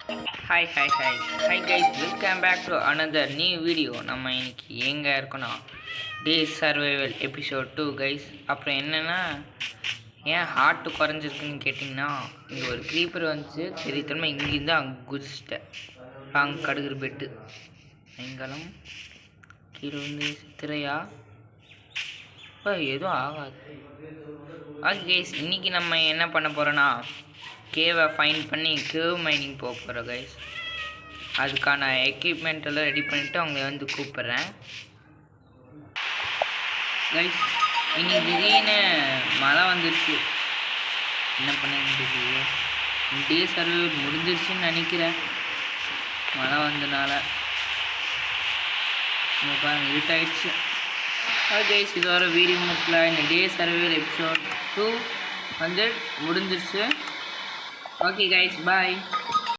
Hi guys, welcome back to another new video. நம்ம இன்னைக்கு எங்கே இருக்கோன்னா டே சர்வைவல் எபிசோட் 2 கைஸ். அப்புறம் என்னென்னா ஏன் ஹார்ட் குறைஞ்சிருக்குன்னு கேட்டிங்கன்னா, இங்கே ஒரு க்ரீப்பர் வந்துச்சு, தெரியுமா இங்கேருந்து அங்கே குதிச்சிட்டேன். அங்கே கடுகுற பெட்டு எங்கெல்லாம் கீழே வந்து சித்திரையா எதுவும் ஆகாது. ஓகே கைஸ், இன்றைக்கி நம்ம என்ன பண்ண போகிறோன்னா கேவை ஃபைன் பண்ணி கேவ் மைனிங் போக போகிறோம் கைஸ். அதுக்கான எக்யூப்மெண்ட் எல்லாம் ரெடி பண்ணிவிட்டு அவங்கள வந்து கூப்பிட்றேன் கைஸ். இன்னைக்கு திடீர்னு மழை வந்துடுச்சு, என்ன பண்ண டே சர்வே முடிஞ்சிருச்சுன்னு நினைக்கிறேன். மழை வந்தனால இருட்டாயிடுச்சு. கைஸ், இதோட வீடியோ முடிச்சல. இந்த டே சர்வே எபிசோட் 2 வந்து முடிஞ்சிருச்சு. Okay guys, bye.